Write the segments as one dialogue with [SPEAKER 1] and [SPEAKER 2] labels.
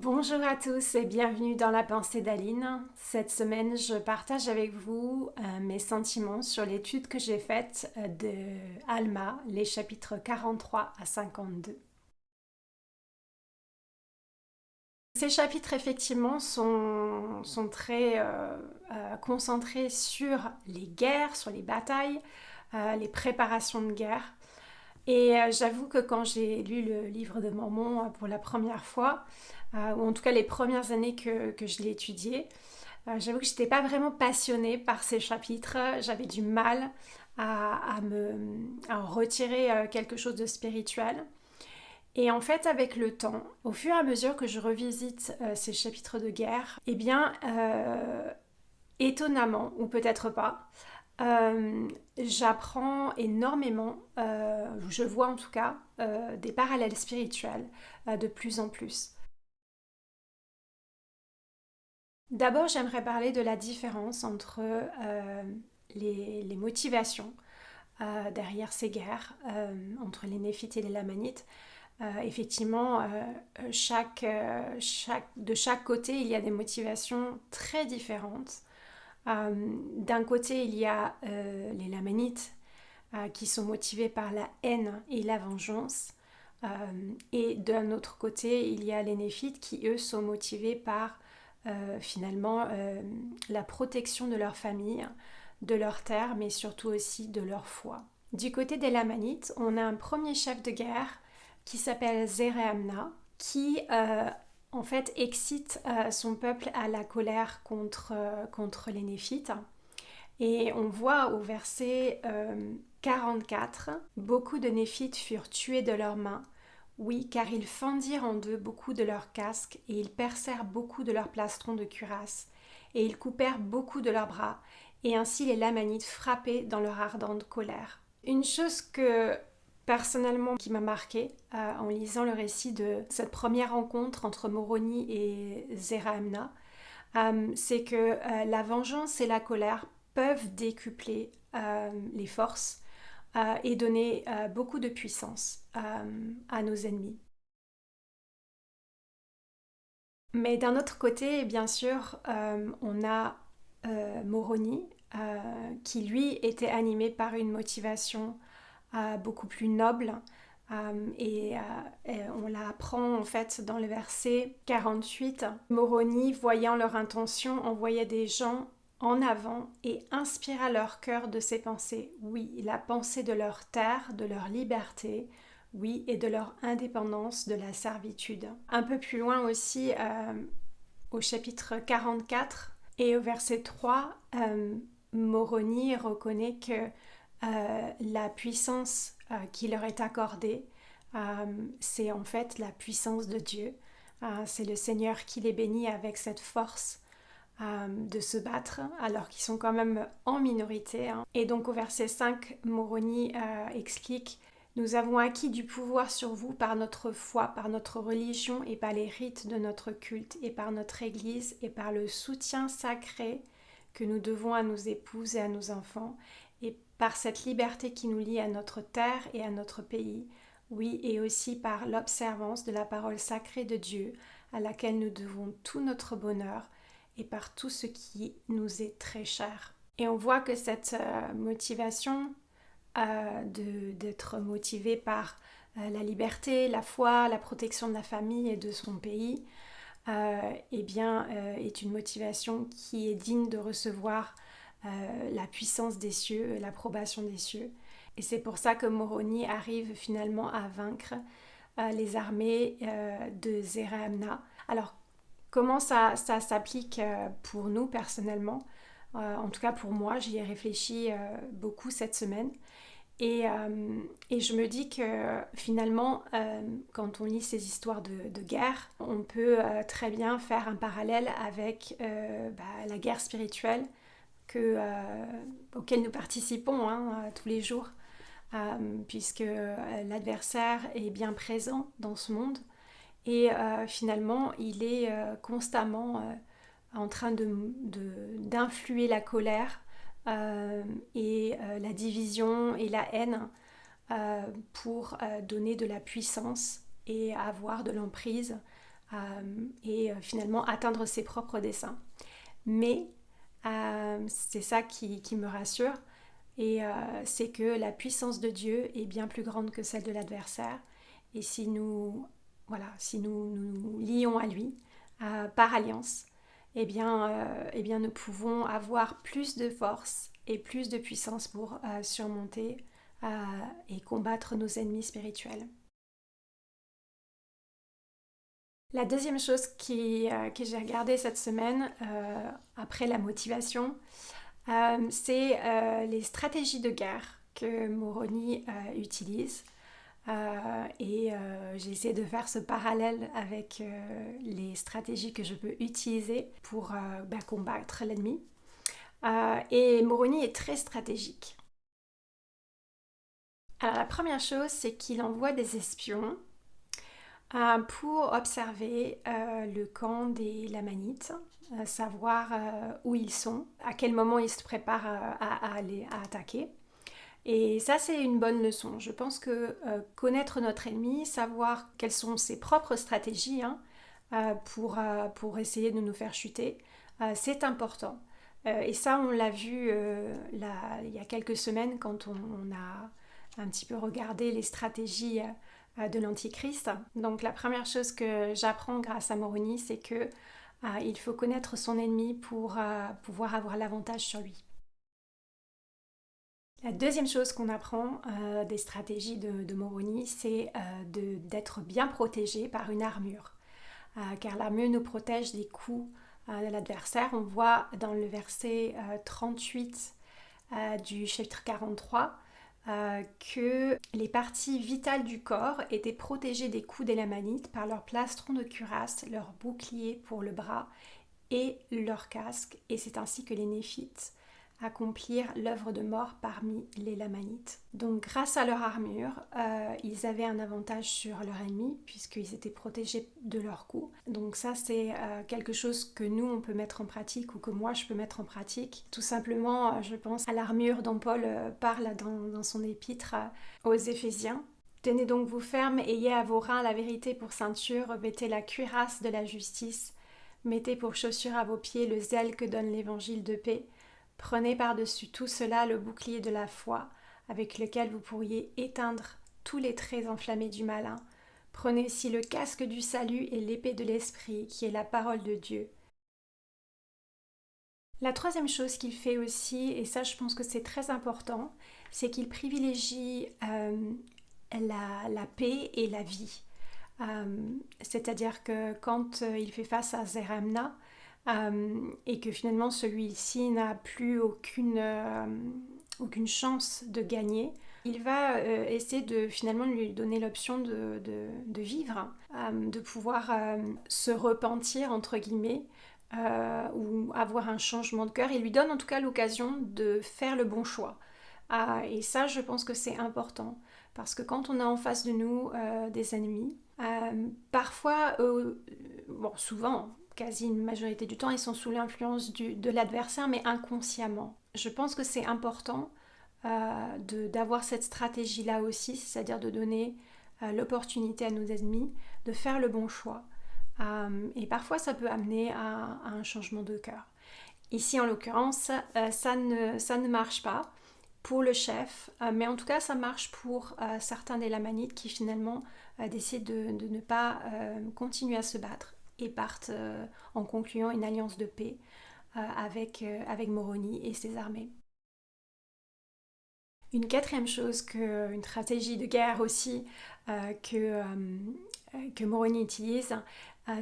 [SPEAKER 1] Bonjour à tous et bienvenue dans la pensée d'Aline. Cette semaine, je partage avec vous mes sentiments sur l'étude que j'ai faite de Alma, les chapitres 43 à 52. Ces chapitres, effectivement, sont très concentrés sur les guerres, sur les batailles, les préparations de guerre. Et j'avoue que quand j'ai lu le livre de Mormon pour la première fois, ou en tout cas les premières années que je l'ai étudié, j'avoue que je n'étais pas vraiment passionnée par ces chapitres. J'avais du mal à en retirer quelque chose de spirituel. Et en fait, avec le temps, au fur et à mesure que je revisite ces chapitres de guerre, eh bien, étonnamment, ou peut-être pas, j'apprends énormément, je vois en tout cas des parallèles spirituels de plus en plus. D'abord, j'aimerais parler de la différence entre les motivations derrière ces guerres, entre les Néphites et les Lamanites. Effectivement, de chaque côté, il y a des motivations très différentes. D'un côté, il y a les Lamanites qui sont motivés par la haine et la vengeance. Et d'un autre côté, il y a les Néphites qui, eux, sont motivés par finalement la protection de leur famille, de leur terre, mais surtout aussi de leur foi. Du côté des Lamanites, on a un premier chef de guerre qui s'appelle Zerahemna, qui en fait excite son peuple à la colère contre les Néphites. Et on voit au verset 44, beaucoup de Néphites furent tués de leurs mains. Oui, car ils fendirent en deux beaucoup de leurs casques, et ils percèrent beaucoup de leurs plastrons de cuirasse, et ils coupèrent beaucoup de leurs bras, et ainsi les Lamanites frappaient dans leur ardente colère. Une chose que personnellement qui m'a marquée en lisant le récit de cette première rencontre entre Moroni et Zerahemna, c'est que la vengeance et la colère peuvent décupler les forces et donner beaucoup de puissance à nos ennemis. Mais d'un autre côté, bien sûr, on a Moroni qui lui était animé par une motivation beaucoup plus noble. Et on l'apprend en fait dans le verset 48. Moroni, voyant leur intention, envoyait des gens en avant et inspira leur cœur de ses pensées. Oui, la pensée de leur terre, de leur liberté, oui, et de leur indépendance de la servitude. Un peu plus loin aussi, au chapitre 44 et au verset 3, Moroni reconnaît que la puissance qui leur est accordée, c'est en fait la puissance de Dieu. C'est le Seigneur qui les bénit avec cette force de se battre alors qu'ils sont quand même en minorité. Hein. Et donc au verset 5, Moroni explique: nous avons acquis du pouvoir sur vous par notre foi, par notre religion et par les rites de notre culte et par notre Église et par le soutien sacré que nous devons à nos épouses et à nos enfants et par cette liberté qui nous lie à notre terre et à notre pays, oui, et aussi par l'observance de la parole sacrée de Dieu à laquelle nous devons tout notre bonheur et par tout ce qui nous est très cher. Et on voit que cette motivation d'être motivé par la liberté, la foi, la protection de la famille et de son pays, eh bien, est une motivation qui est digne de recevoir la puissance des cieux, l'approbation des cieux. Et c'est pour ça que Moroni arrive finalement à vaincre les armées de Zerahemna. Alors, comment ça s'applique pour nous personnellement? En tout cas pour moi, j'y ai réfléchi beaucoup cette semaine. Et je me dis que finalement, quand on lit ces histoires de guerre, on peut très bien faire un parallèle avec la guerre spirituelle auquel nous participons hein, tous les jours, puisque l'adversaire est bien présent dans ce monde et finalement il est constamment en train d'influer la colère et la division et la haine pour donner de la puissance et avoir de l'emprise et finalement atteindre ses propres desseins. Mais c'est ça qui me rassure, et c'est que la puissance de Dieu est bien plus grande que celle de l'adversaire. Et si nous nous lions à lui par alliance, nous pouvons avoir plus de force et plus de puissance pour surmonter et combattre nos ennemis spirituels. La deuxième chose que j'ai regardée cette semaine, après la motivation, c'est les stratégies de guerre que Moroni utilise. J'ai essayé de faire ce parallèle avec les stratégies que je peux utiliser pour combattre l'ennemi. Et Moroni est très stratégique. Alors la première chose, c'est qu'il envoie des espions pour observer le camp des Lamanites, savoir où ils sont, à quel moment ils se préparent à attaquer. Et ça, c'est une bonne leçon. Je pense que connaître notre ennemi, savoir quelles sont ses propres stratégies pour essayer de nous faire chuter, c'est important. Et ça, on l'a vu il y a quelques semaines quand on a un petit peu regardé les stratégies de l'Antichrist. Donc la première chose que j'apprends grâce à Moroni, c'est que il faut connaître son ennemi pour pouvoir avoir l'avantage sur lui. La deuxième chose qu'on apprend des stratégies de Moroni, c'est d'être bien protégé par une armure. Car l'armure nous protège des coups de l'adversaire. On voit dans le verset 38 du chapitre 43 que les parties vitales du corps étaient protégées des coups des Lamanites par leur plastron de cuirasse, leur bouclier pour le bras et leur casque. Et c'est ainsi que les Néphites accomplirent l'œuvre de mort parmi les Lamanites. Donc grâce à leur armure, ils avaient un avantage sur leur ennemi puisqu'ils étaient protégés de leurs coups. Donc ça c'est quelque chose que nous on peut mettre en pratique ou que moi je peux mettre en pratique. Tout simplement je pense à l'armure dont Paul parle dans son épître aux Éphésiens. Tenez donc vous fermes, ayez à vos reins la vérité pour ceinture, revêtez la cuirasse de la justice, mettez pour chaussure à vos pieds le zèle que donne l'évangile de paix. Prenez par-dessus tout cela le bouclier de la foi, avec lequel vous pourriez éteindre tous les traits enflammés du malin. Prenez aussi le casque du salut et l'épée de l'esprit, qui est la parole de Dieu. La troisième chose qu'il fait aussi, et ça je pense que c'est très important, c'est qu'il privilégie la paix et la vie. C'est-à-dire que quand il fait face à Zeremna, et que finalement celui-ci n'a plus aucune chance de gagner, il va essayer de finalement lui donner l'option de vivre, de pouvoir se repentir entre guillemets, ou avoir un changement de cœur. Il lui donne en tout cas l'occasion de faire le bon choix. Et ça, je pense que c'est important, parce que quand on a en face de nous des ennemis, parfois, souvent, quasi une majorité du temps, ils sont sous l'influence de l'adversaire, mais inconsciemment. Je pense que c'est important d'avoir cette stratégie-là aussi, c'est-à-dire de donner l'opportunité à nos ennemis de faire le bon choix. Et parfois, ça peut amener à un changement de cœur. Ici, en l'occurrence, ça ne marche pas pour le chef, mais en tout cas, ça marche pour certains des Lamanites qui finalement décident de ne pas continuer à se battre et partent en concluant une alliance de paix avec Moroni et ses armées. Une quatrième chose, une stratégie de guerre aussi que Moroni utilise,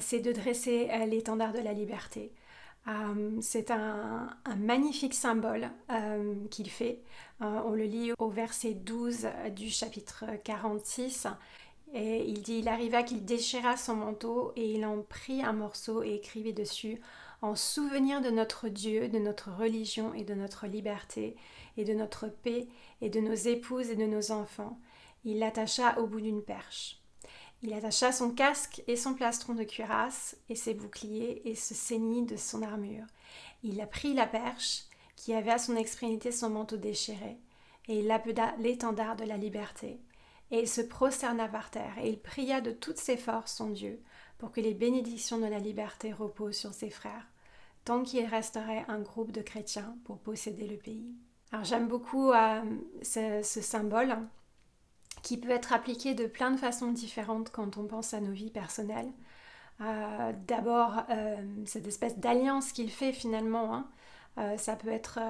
[SPEAKER 1] c'est de dresser l'étendard de la liberté. C'est un magnifique symbole qu'il fait. On le lit au verset 12 du chapitre 46. Et il dit, il arriva qu'il déchira son manteau et il en prit un morceau et écrivit dessus en souvenir de notre Dieu, de notre religion et de notre liberté et de notre paix et de nos épouses et de nos enfants. Il l'attacha au bout d'une perche. Il attacha son casque et son plastron de cuirasse et ses boucliers et se ceignit de son armure. Il a pris la perche qui avait à son extrémité son manteau déchiré et il l'appela l'étendard de la liberté. Et il se prosterna par terre, et il pria de toutes ses forces son Dieu, pour que les bénédictions de la liberté reposent sur ses frères, tant qu'il resterait un groupe de chrétiens pour posséder le pays. Alors j'aime beaucoup ce symbole qui peut être appliqué de plein de façons différentes quand on pense à nos vies personnelles. D'abord, cette espèce d'alliance qu'il fait finalement, ça peut être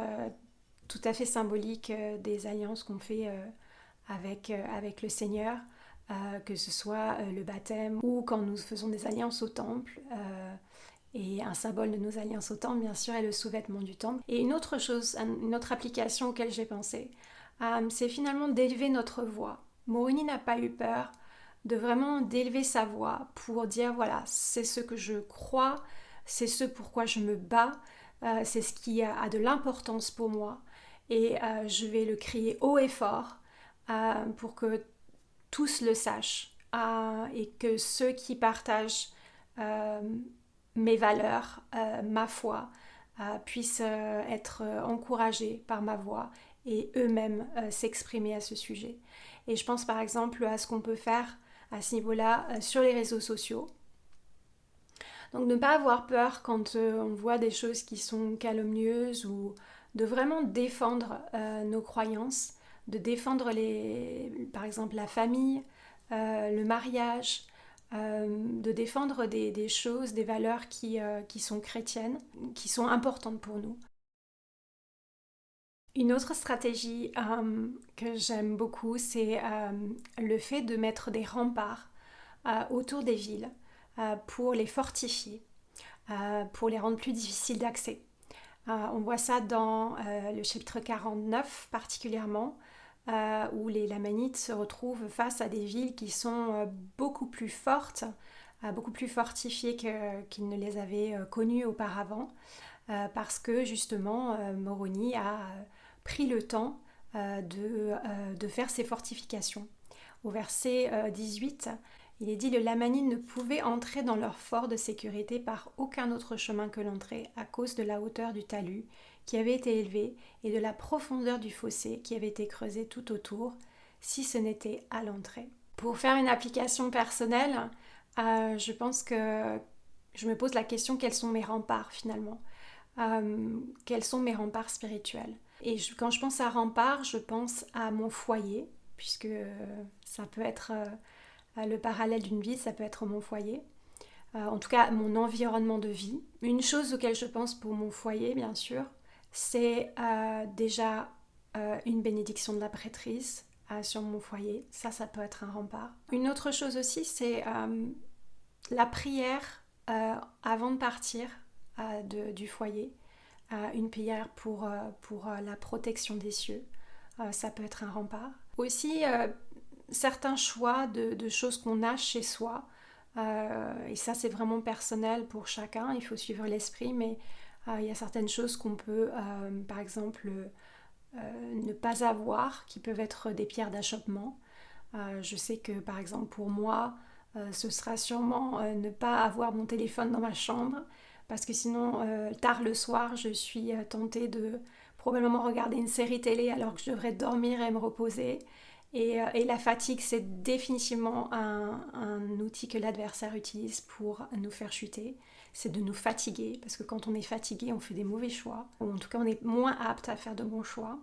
[SPEAKER 1] tout à fait symbolique des alliances qu'on fait avec le Seigneur, que ce soit le baptême ou quand nous faisons des alliances au temple. Et un symbole de nos alliances au temple, bien sûr, est le sous-vêtement du temple. Et une autre chose, une autre application auquel j'ai pensé, c'est finalement d'élever notre voix. Moroni n'a pas eu peur de vraiment d'élever sa voix pour dire voilà, c'est ce que je crois, c'est ce pourquoi je me bats, c'est ce qui a de l'importance pour moi. Et je vais le crier haut et fort pour que tous le sachent et que ceux qui partagent mes valeurs, ma foi, puissent être encouragés par ma voix et eux-mêmes s'exprimer à ce sujet. Et je pense par exemple à ce qu'on peut faire à ce niveau-là sur les réseaux sociaux. Donc ne pas avoir peur quand on voit des choses qui sont calomnieuses ou de vraiment défendre nos croyances, de défendre par exemple la famille, le mariage, de défendre des choses, des valeurs qui sont chrétiennes, qui sont importantes pour nous. Une autre stratégie que j'aime beaucoup, c'est le fait de mettre des remparts autour des villes pour les fortifier, pour les rendre plus difficiles d'accès. On voit ça dans le chapitre 49 particulièrement, où les Lamanites se retrouvent face à des villes qui sont beaucoup plus fortes, beaucoup plus fortifiées qu'ils ne les avaient connues auparavant, parce que justement Moroni a pris le temps de faire ces fortifications. Au verset 18, il est dit « Le Lamanite ne pouvait entrer dans leur fort de sécurité par aucun autre chemin que l'entrée, à cause de la hauteur du talus qui avait été élevé et de la profondeur du fossé qui avait été creusé tout autour, si ce n'était à l'entrée. » Pour faire une application personnelle, je pense que je me pose la question quels sont mes remparts finalement, quels sont mes remparts spirituels. Et quand je pense à remparts, je pense à mon foyer, puisque ça peut être le parallèle d'une vie, ça peut être mon foyer. En tout cas, mon environnement de vie. Une chose auquel je pense pour mon foyer, bien sûr, c'est déjà une bénédiction de la prêtrise sur mon foyer. Ça peut être un rempart. Une autre chose aussi, c'est la prière avant de partir du foyer. Une prière pour la protection des cieux. Ça peut être un rempart. Aussi, certains choix de choses qu'on a chez soi. Et ça, c'est vraiment personnel pour chacun. Il faut suivre l'esprit, mais il y a certaines choses qu'on peut, par exemple, ne pas avoir, qui peuvent être des pierres d'achoppement. Je sais que, par exemple, pour moi, ce sera sûrement ne pas avoir mon téléphone dans ma chambre, parce que sinon, tard le soir, je suis tentée de probablement regarder une série télé alors que je devrais dormir et me reposer. Et la fatigue, c'est définitivement un outil que l'adversaire utilise pour nous faire chuter. C'est de nous fatiguer, parce que quand on est fatigué, on fait des mauvais choix, ou en tout cas, on est moins apte à faire de bons choix.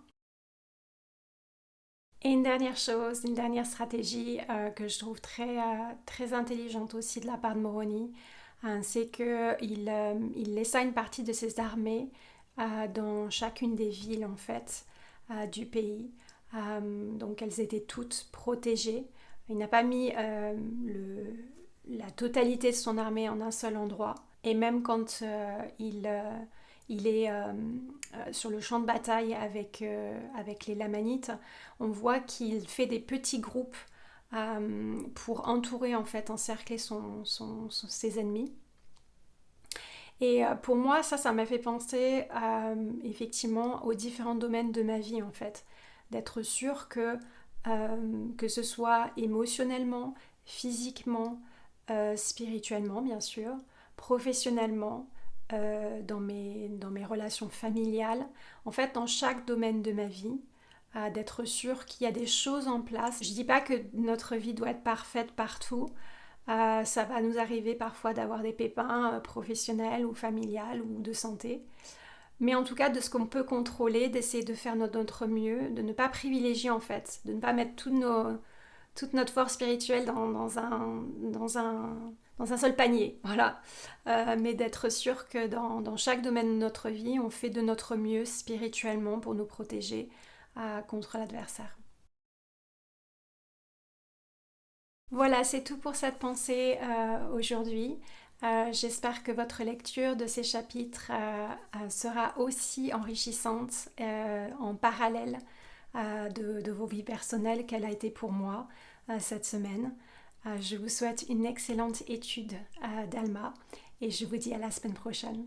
[SPEAKER 1] Et une dernière chose, une dernière stratégie que je trouve très intelligente aussi de la part de Moroni, c'est qu'il laissa une partie de ses armées dans chacune des villes en fait du pays. Donc elles étaient toutes protégées. Il n'a pas mis la totalité de son armée en un seul endroit. Et même quand il est sur le champ de bataille avec les Lamanites, on voit qu'il fait des petits groupes pour entourer, en fait, encercler ses ennemis. Et pour moi, ça m'a fait penser effectivement aux différents domaines de ma vie, en fait. D'être sûr que ce soit émotionnellement, physiquement, spirituellement, bien sûr, professionnellement, dans mes relations familiales, en fait, dans chaque domaine de ma vie, d'être sûr qu'il y a des choses en place. Je ne dis pas que notre vie doit être parfaite partout, Ça va nous arriver parfois d'avoir des pépins professionnels ou familiales ou de santé. Mais en tout cas, de ce qu'on peut contrôler, d'essayer de faire notre mieux, de ne pas privilégier en fait, de ne pas mettre toute notre force spirituelle dans un seul panier, voilà. Mais d'être sûr que dans chaque domaine de notre vie, on fait de notre mieux spirituellement pour nous protéger contre l'adversaire. Voilà, c'est tout pour cette pensée aujourd'hui. J'espère que votre lecture de ces chapitres sera aussi enrichissante en parallèle de vos vies personnelles qu'elle a été pour moi cette semaine. Je vous souhaite une excellente étude d'Alma et je vous dis à la semaine prochaine.